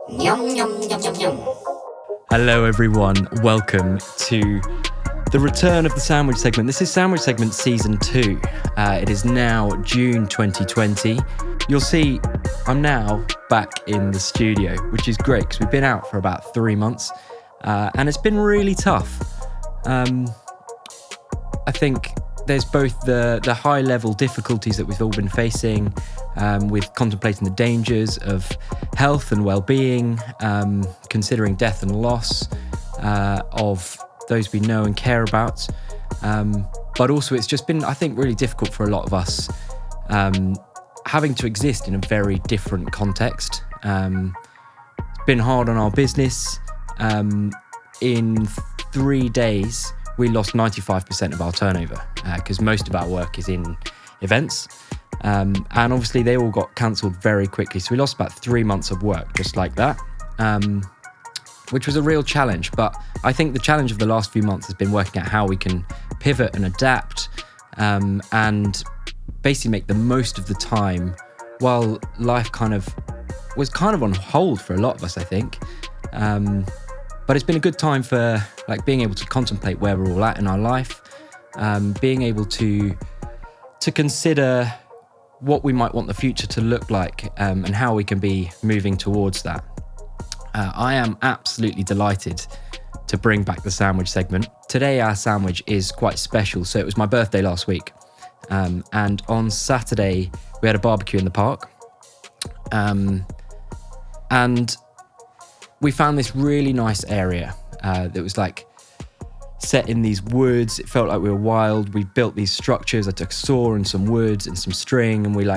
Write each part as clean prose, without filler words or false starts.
Yum, yum, yum, yum, yum. Hello everyone, welcome to the return of the sandwich segment. This is sandwich segment season 2. It is now June 2020. You'll see I'm now back in the studio, which is great because we've been out for about 3 months and it's been really tough. I think there's both the high level difficulties that we've all been facing with contemplating the dangers of health and well-being, considering death and loss of those we know and care about. But also it's just been, I think, really difficult for a lot of us having to exist in a very different context. It's been hard on our business. In 3 days, we lost 95% of our turnover because most of our work is in events. And obviously they all got cancelled very quickly. So we lost about 3 months of work just like that, which was a real challenge. But I think the challenge of the last few months has been working out how we can pivot and adapt and basically make the most of the time while life was on hold for a lot of us, I think. But it's been a good time for being able to contemplate where we're all at in our life, being able to consider what we might want the future to look like and how we can be moving towards that. I am absolutely delighted to bring back the sandwich segment. Today our sandwich is quite special. So it was my birthday last week and on Saturday we had a barbecue in the park and we found this really nice area that was set in these woods. It felt like we were wild. We built these structures. I took a saw and some wood and some string and we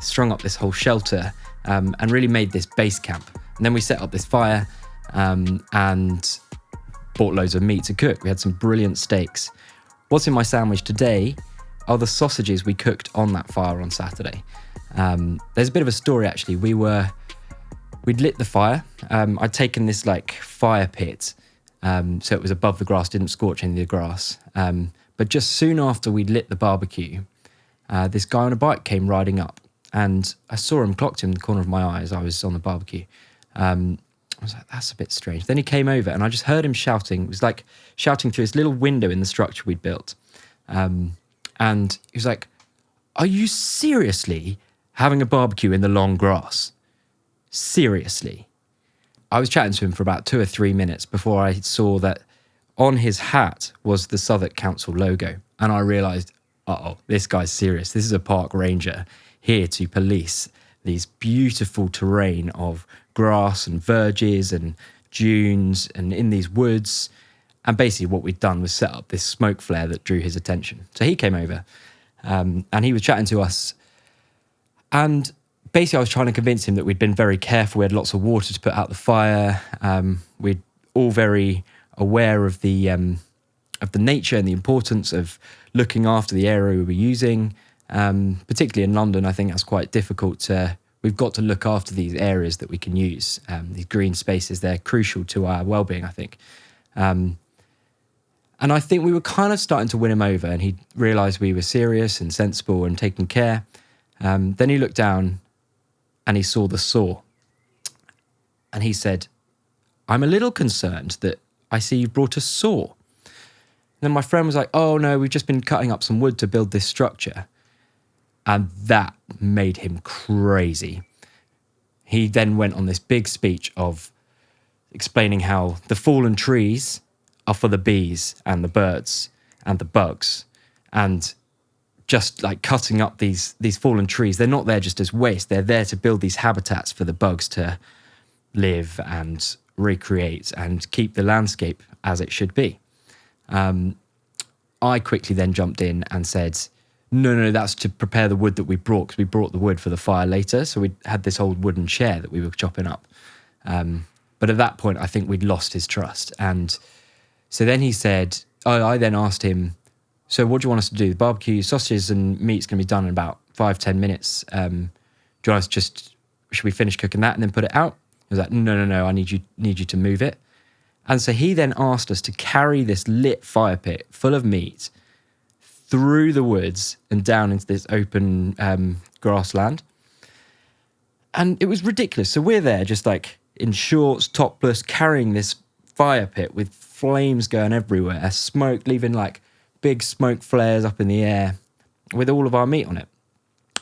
strung up this whole shelter and really made this base camp. And then we set up this fire and bought loads of meat to cook. We had some brilliant steaks. What's in my sandwich today are the sausages we cooked on that fire on Saturday. There's a bit of a story actually. We'd lit the fire. I'd taken this fire pit, so it was above the grass, didn't scorch any of the grass. But just soon after we'd lit the barbecue, this guy on a bike came riding up and I saw him, clocked him in the corner of my eye as I was on the barbecue. I was like, that's a bit strange. Then he came over and I just heard him shouting. It was shouting through this little window in the structure we'd built. And he was like, are you seriously having a barbecue in the long grass? Seriously. I was chatting to him for about 2 or 3 minutes before I saw that on his hat was the Southwark Council logo. And I realised, this guy's serious. This is a park ranger here to police these beautiful terrain of grass and verges and dunes and in these woods. And basically what we'd done was set up this smoke flare that drew his attention. So he came over and he was chatting to us. And basically, I was trying to convince him that we'd been very careful. We had lots of water to put out the fire. We're all very aware of the nature and the importance of looking after the area we were using. Particularly in London, I think that's quite difficult. We've got to look after these areas that we can use. These green spaces, they're crucial to our well-being, I think. And I think we were kind of starting to win him over and he realised we were serious and sensible and taking care. Then he looked down and he saw the saw and he said, I'm a little concerned that I see you've brought a saw. And then my friend was like, oh no, we've just been cutting up some wood to build this structure. And that made him crazy. He then went on this big speech of explaining how the fallen trees are for the bees and the birds and the bugs, and just cutting up these fallen trees. They're not there just as waste. They're there to build these habitats for the bugs to live and recreate and keep the landscape as it should be. I quickly then jumped in and said, no, that's to prepare the wood that we brought, because we brought the wood for the fire later. So we had this old wooden chair that we were chopping up. But at that point, I think we'd lost his trust. And so then he said, I then asked him, so what do you want us to do? The barbecue, sausages and meat's going to be done in about 5-10 minutes. Do you want us should we finish cooking that and then put it out? He was like, no, I need you to move it. And so he then asked us to carry this lit fire pit full of meat through the woods and down into this open grassland. And it was ridiculous. So we're there just like in shorts, topless, carrying this fire pit with flames going everywhere, smoke, leaving like big smoke flares up in the air with all of our meat on it.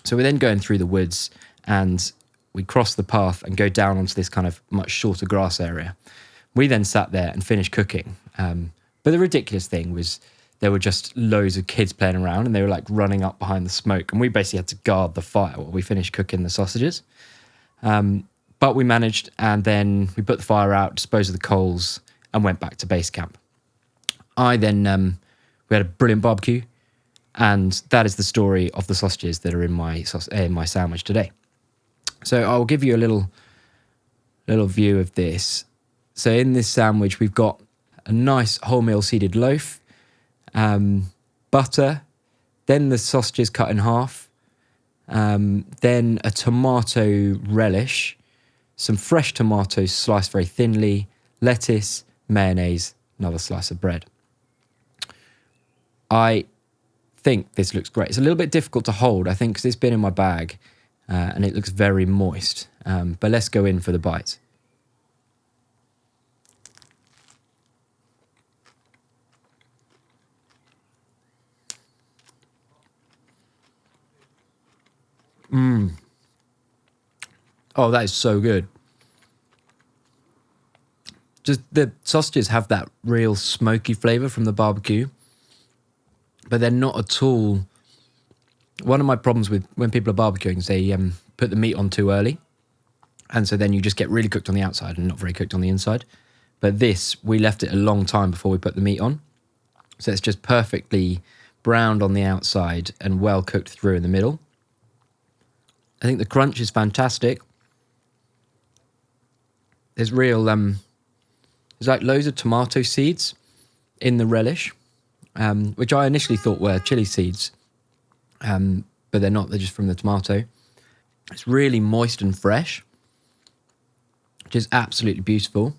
So we're then going through the woods and we cross the path and go down onto this kind of much shorter grass area. We then sat there and finished cooking. But the ridiculous thing was there were just loads of kids playing around and they were like running up behind the smoke. And we basically had to guard the fire while we finished cooking the sausages. But we managed, and then we put the fire out, disposed of the coals, and went back to base camp. We had a brilliant barbecue, and that is the story of the sausages that are in my sandwich today. So I'll give you a little view of this. So in this sandwich, we've got a nice wholemeal seeded loaf, butter, then the sausages cut in half, then a tomato relish, some fresh tomatoes sliced very thinly, lettuce, mayonnaise, another slice of bread. I think this looks great. It's a little bit difficult to hold, I think, because it's been in my bag and it looks very moist. But let's go in for the bite. Oh, that is so good. Just the sausages have that real smoky flavour from the barbecue, but they're not at all. One of my problems with when people are barbecuing is they put the meat on too early, and so then you just get really cooked on the outside and not very cooked on the inside. But this, we left it a long time before we put the meat on, so it's just perfectly browned on the outside and well cooked through in the middle. I think the crunch is fantastic. There's real, there's like loads of tomato seeds in the relish, which I initially thought were chili seeds, but they're not, they're just from the tomato. It's really moist and fresh, which is absolutely beautiful.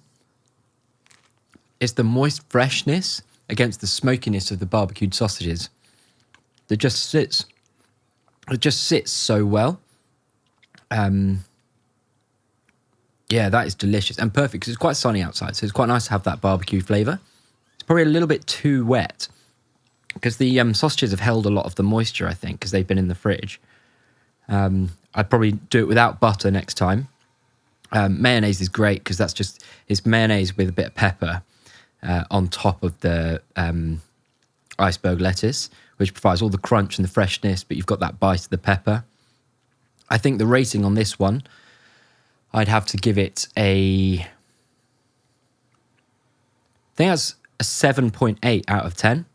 It's the moist freshness against the smokiness of the barbecued sausages that just sits so well. Yeah, that is delicious and perfect because it's quite sunny outside, so it's quite nice to have that barbecue flavour. It's probably a little bit too wet because the sausages have held a lot of the moisture, I think, because they've been in the fridge. I'd probably do it without butter next time. Mayonnaise is great because it's mayonnaise with a bit of pepper on top of the iceberg lettuce, which provides all the crunch and the freshness, but you've got that bite of the pepper. I think the rating on this one, I'd have to give it I think that's a 7.8 out of 10.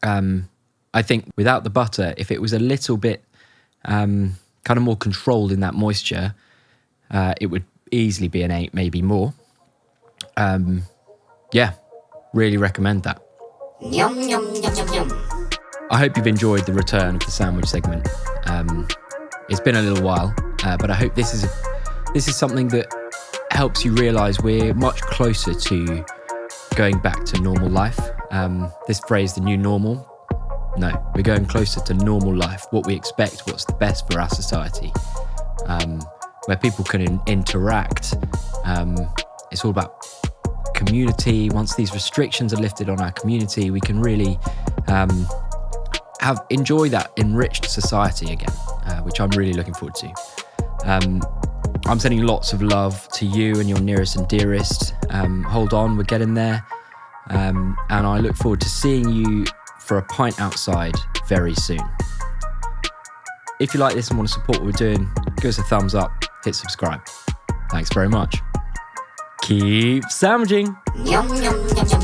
I think without the butter, if it was a little bit kind of more controlled in that moisture, it would easily be an 8, maybe more. Yeah, really recommend that. Yum, yum, yum, yum, yum. I hope you've enjoyed the return of the sandwich segment. It's been a little while, but I hope this is something that helps you realise we're much closer to going back to normal life. This phrase, the new normal. No, we're going closer to normal life, what we expect, what's the best for our society, where people can interact. It's all about community. Once these restrictions are lifted on our community, we can really enjoy that enriched society again, which I'm really looking forward to. I'm sending lots of love to you and your nearest and dearest. Hold on, we're getting there. And I look forward to seeing you for a pint outside very soon. If you like this and want to support what we're doing, give us a thumbs up, hit subscribe. Thanks very much. Keep sandwiching. Yum, yum, yum, yum,